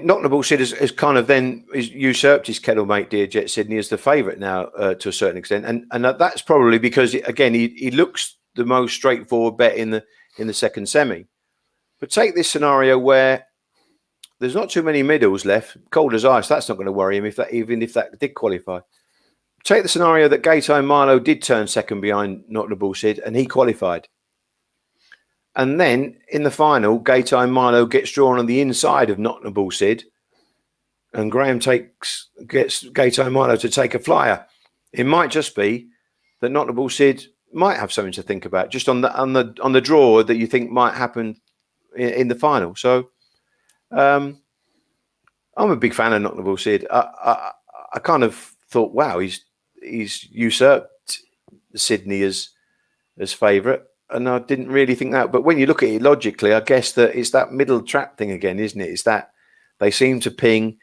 Knocknabull Sid has kind of then usurped his kennel mate Dear Jet Sydney as the favourite now to a certain extent, and that's probably because again he looks the most straightforward bet in the second semi. But take this scenario where there's not too many middles left, cold as ice. That's not going to worry him even if that did qualify. Take the scenario that Gato Milo did turn second behind Knocknabull Sid and he qualified. And then in the final, Gato Milo gets drawn on the inside of Knocknabull Sid, and Graham gets Gato Milo to take a flyer. It might just be that Knocknabull Sid might have something to think about, just on the draw that you think might happen in the final. So I'm a big fan of Knocknabull Sid. I kind of thought, wow, he's usurped Sydney as favourite. And I didn't really think that. But when you look at it logically, I guess that it's that middle trap thing again, isn't it? It's that they seem to ping.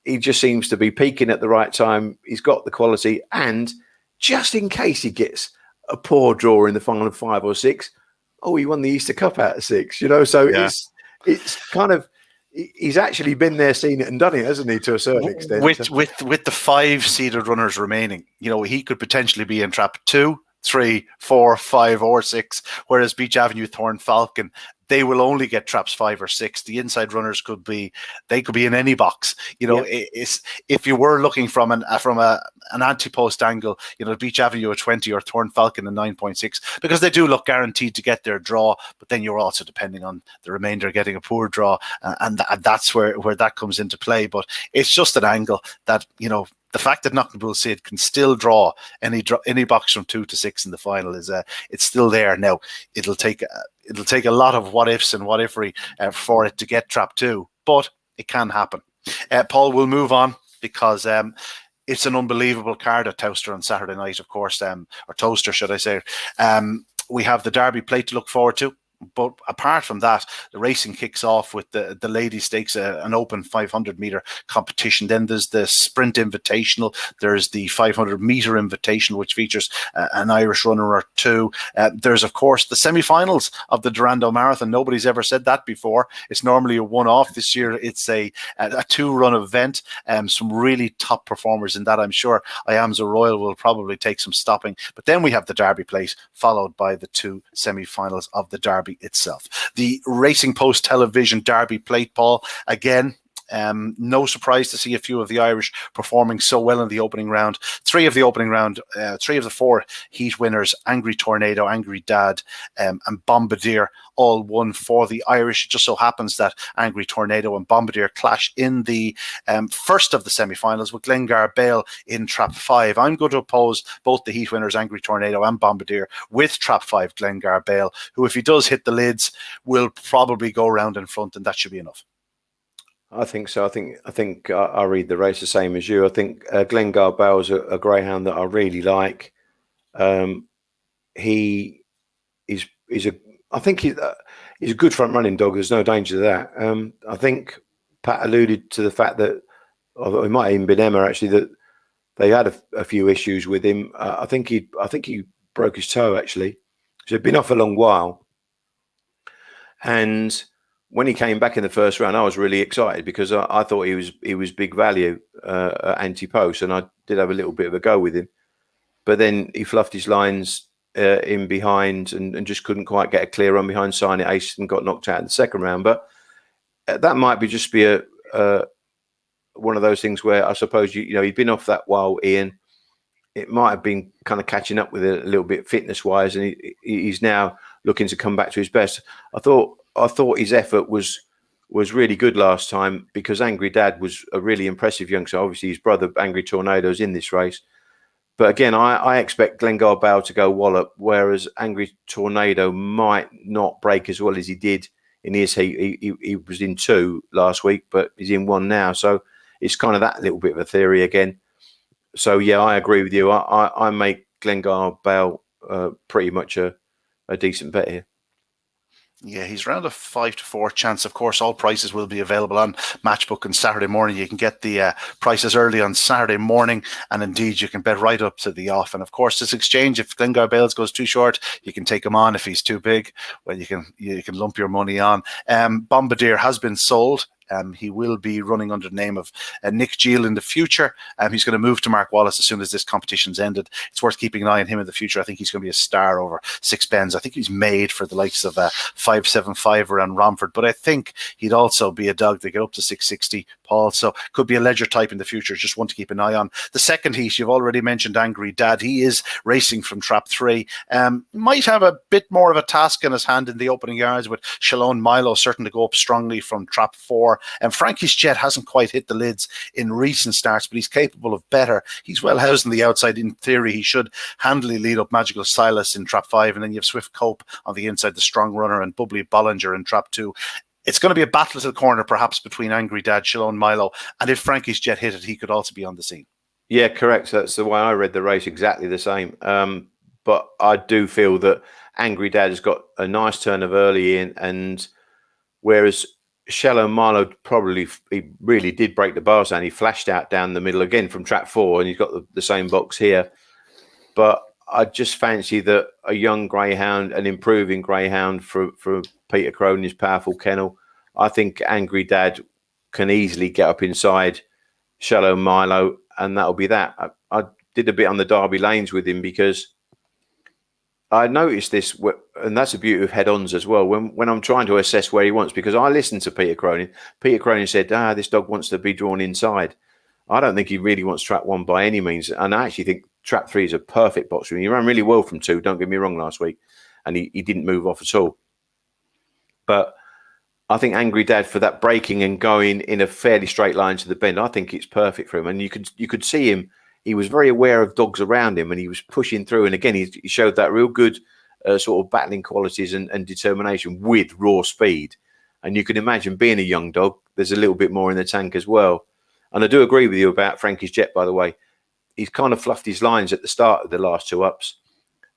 He just seems to be peaking at the right time. He's got the quality. And just in case he gets a poor draw in the final 5 or 6, he won the Easter Cup out of 6, So yeah. It's kind of, he's actually been there, seen it and done it, hasn't he, to a certain extent? With the 5 seeded runners remaining, he could potentially be in trap 2, 3, 4, 5, or 6, whereas Beach Avenue, Thorn Falcon, they will only get traps 5 or 6. The inside runners could be in any box. It's, if you were looking from an anti-post angle, Beach Avenue a 20 or Thorn Falcon a 9.6, because they do look guaranteed to get their draw. But then you're also depending on the remainder getting a poor draw, and that's where that comes into play. But it's just an angle that the fact that Knocknabull Sid can still draw any box from 2 to 6 in the final is it's still there. Now it'll take a lot of what ifs and what ifery for it to get trap 2, but it can happen. Paul, will move on because it's an unbelievable card at Towcester on Saturday night, of course, or Towcester, should I say. We have the Derby Plate to look forward to. But apart from that, the racing kicks off with the Ladies Stakes, an open 500-meter competition. Then there's the Sprint Invitational. There's the 500-meter Invitational, which features an Irish runner or 2. There's, of course, the semi-finals of the Durando Marathon. Nobody's ever said that before. It's normally a one-off. This year, it's a 2-run event. Some really top performers in that. I'm sure I Am's a Royal will probably take some stopping. But then we have the Derby Plate, followed by the 2 semi-finals of the Derby itself. The Racing Post Television Derby Plate, Paul, again, no surprise to see a few of the Irish performing so well in the opening round. 3 of the 4 heat winners, Angry Tornado, Angry Dad, and Bombardier, all won for the Irish. It just so happens that Angry Tornado and Bombardier clash in the first of the semi-finals with Glengar Bale in trap 5. I'm going to oppose both the heat winners, Angry Tornado and Bombardier, with trap 5, Glengar Bale, who, if he does hit the lids, will probably go round in front, and that should be enough. I think so. I think I read the race the same as you. I think Glengar Bale's a greyhound that I really like. He's a good front running dog. There's no danger to that. I think Pat alluded to the fact that, although it might have even been Emma actually, that they had a few issues with him. I think he broke his toe actually. So he'd been off a long while, and when he came back in the first round, I was really excited because I thought he was big value at anti-post, and I did have a little bit of a go with him. But then he fluffed his lines in behind and just couldn't quite get a clear run behind Sign It Ace and got knocked out in the second round. But that might be just be one of those things where I suppose he'd been off that while, Ian. It might have been kind of catching up with it a little bit fitness-wise, and he's now looking to come back to his best. I thought his effort was really good last time because Angry Dad was a really impressive youngster. Obviously, his brother, Angry Tornado, is in this race. But again, I expect Glengar Bale to go wallop, whereas Angry Tornado might not break as well as he did in his heat. He was in 2 last week, but he's in 1 now. So it's kind of that little bit of a theory again. So, yeah, I agree with you. I make Glengar Bale pretty much a decent bet here. Yeah, he's around a 5 to 4 chance. Of course, all prices will be available on Matchbook on Saturday morning. You can get the prices early on Saturday morning, and indeed you can bet right up to the off. And of course, this exchange, if Glengar Bales goes too short, you can take him on. If he's too big, well, you can lump your money on. Bombardier has been sold. He will be running under the name of Nick Gill in the future. He's going to move to Mark Wallace as soon as this competition's ended. It's worth keeping an eye on him in the future. I think he's going to be a star over 6 bends. I think he's made for the likes of 575 around Romford, but I think he'd also be a dog that get up to 660, Paul. So could be a ledger type in the future. Just one to keep an eye on. The second heat, you've already mentioned Angry Dad. He is racing from trap 3. Might have a bit more of a task in his hand in the opening yards, with Shalone Milo certain to go up strongly from trap 4. And Frankie's Jet hasn't quite hit the lids in recent starts, but he's capable of better. He's well housed on the outside. In theory, he should handily lead up Magical Silas in trap 5, and then you have Swift Cope on the inside, the strong runner, and Bubbly Bollinger in trap 2. It's going to be a battle to the corner, perhaps, between Angry Dad, Shalone Milo, and if Frankie's Jet hit it, he could also be on the scene. Yeah, correct. That's the way I read the race, exactly the same. But I do feel that Angry Dad has got a nice turn of early in, and whereas Shallow Milo he really did break the bars down. He flashed out down the middle again from trap 4, and he's got the same box here. But I just fancy that a young greyhound, an improving greyhound for Peter Cronin's powerful kennel. I think Angry Dad can easily get up inside Shallow Milo, and that'll be that. I did a bit on the Derby lanes with him because I noticed this, and that's the beauty of head-ons as well. When I'm trying to assess where he wants, because I listened to Peter Cronin. Peter Cronin said, this dog wants to be drawn inside. I don't think he really wants trap 1 by any means. And I actually think trap 3 is a perfect box for him. He ran really well from 2, don't get me wrong, last week. And he didn't move off at all. But I think Angry Dad, for that breaking and going in a fairly straight line to the bend, I think it's perfect for him. And you could see him. He was very aware of dogs around him, and he was pushing through. And again, he showed that real good sort of battling qualities and determination with raw speed. And you can imagine, being a young dog, there's a little bit more in the tank as well. And I do agree with you about Frankie's Jet, by the way. He's kind of fluffed his lines at the start of the last 2 ups.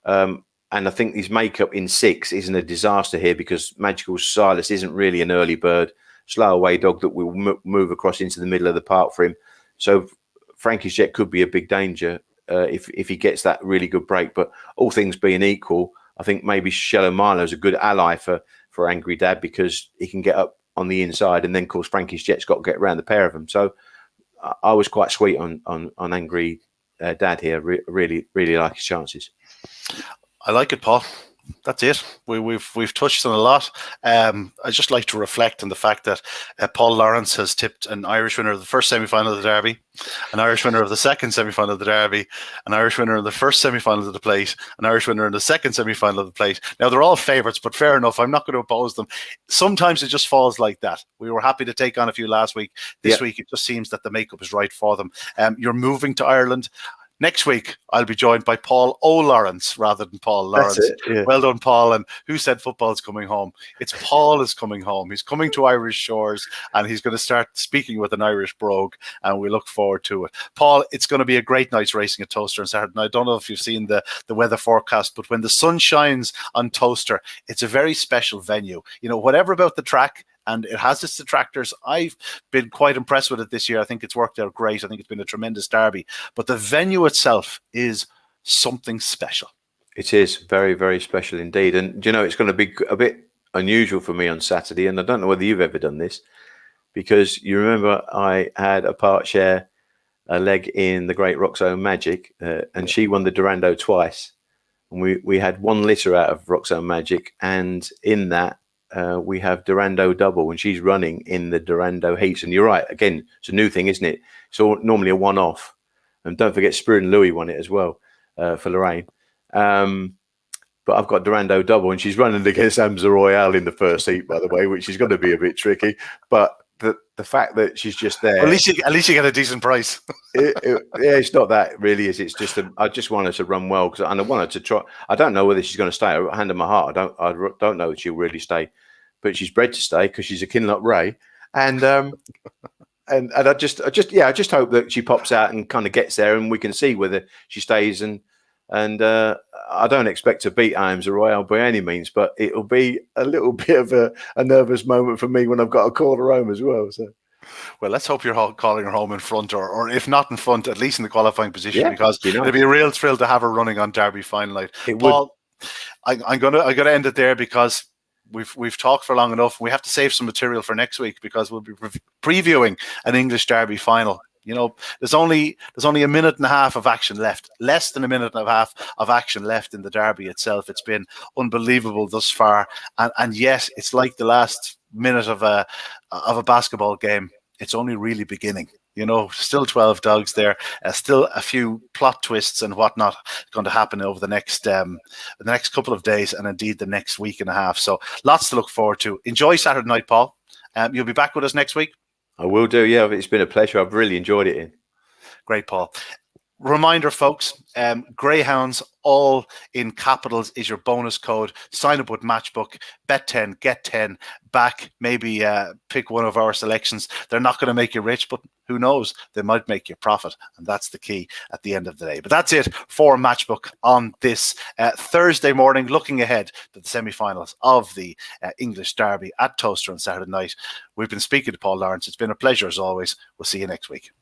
And I think his makeup in 6 isn't a disaster here, because Magical Silas isn't really an early bird, slow away dog that will move across into the middle of the park for him. So Frankie's Jet could be a big danger if he gets that really good break. But all things being equal, I think maybe Shallow Milo is a good ally for Angry Dad, because he can get up on the inside, and then, of course, Frankie's Jet's got to get around the pair of them. So I was quite sweet on Angry Dad here. Really like his chances. I like it, Paul. That's it. We've touched on a lot. I just like to reflect on the fact that Paul Lawrence has tipped an Irish winner of the first semi-final of the Derby, an Irish winner of the second semi-final of the Derby, an Irish winner of the first semi-final of the Plate, an Irish winner in the second semi-final of the Plate. Now, they're all favourites, but fair enough. I'm not going to oppose them. Sometimes it just falls like that. We were happy to take on a few last week. This week, it just seems that the makeup is right for them. You're moving to Ireland. Next week, I'll be joined by Paul O'Lawrence rather than Paul Lawrence. Well done, Paul. And who said football's coming home? It's Paul is coming home. He's coming to Irish shores, and he's going to start speaking with an Irish brogue, and we look forward to it. Paul, it's going to be a great night's racing at Towcester on Saturday. And I don't know if you've seen the weather forecast, but when the sun shines on Towcester, it's a very special venue. You know, whatever about the track, and it has its detractors. I've been quite impressed with it this year. I think it's worked out great. I think it's been a tremendous derby. But the venue itself is something special. It is very, very special indeed. And, you know, it's going to be a bit unusual for me on Saturday. And I don't know whether you've ever done this, because you remember I had a part share, a leg in the Great Roxo Magic, and she won the Durando twice. And we had 1 litre out of Roxo Magic. And in that, we have Durando double, and she's running in the Durando heats. And you're right, again, it's a new thing, isn't it? It's normally a one-off. And don't forget, Spirit and Louis won it as well for Lorraine. But I've got Durando double, and she's running against Amza Royale in the first heat, by the way, which is going to be a bit tricky. But the fact that she's just there, well, at least you get a decent price. It's not that really, is it? It's just I just want her to run well, because I want her to try. I don't know whether she's going to stay. Hand on my heart, I don't know if she'll really stay, but she's bred to stay because she's a Kinloch Ray, and I just hope that she pops out and kind of gets there, and we can see whether she stays. And I don't expect to beat Amza Royale by any means, but it'll be a little bit of a nervous moment for me when I've got to call her home as well. So, well, let's hope you're calling her home in front, or if not in front, at least in the qualifying position, because it'll be a real thrill to have her running on Derby final night. Paul, I'm gonna end it there, because we've talked for long enough. We have to save some material for next week, because we'll be previewing an English Derby final. You know, there's only a minute and a half of action left, less than a minute and a half of action left in the Derby itself. It's been unbelievable thus far, and yet it's like the last minute of a basketball game. It's only really beginning. You know, still 12 dogs there, still a few plot twists and whatnot going to happen over the next couple of days, and indeed the next week and a half. So lots to look forward to. Enjoy Saturday night, Paul. You'll be back with us next week. I will do. Yeah, it's been a pleasure. I've really enjoyed it, Ian. Great, Paul. Reminder, folks, Greyhounds, all in capitals, is your bonus code. Sign up with Matchbook, bet 10, get 10 back. Maybe pick one of our selections. They're not going to make you rich, but who knows? They might make you profit, and that's the key at the end of the day. But that's it for Matchbook on this Thursday morning, looking ahead to the semi-finals of the English Derby at Towcester on Saturday night. We've been speaking to Paul Lawrence. It's been a pleasure as always. We'll see you next week.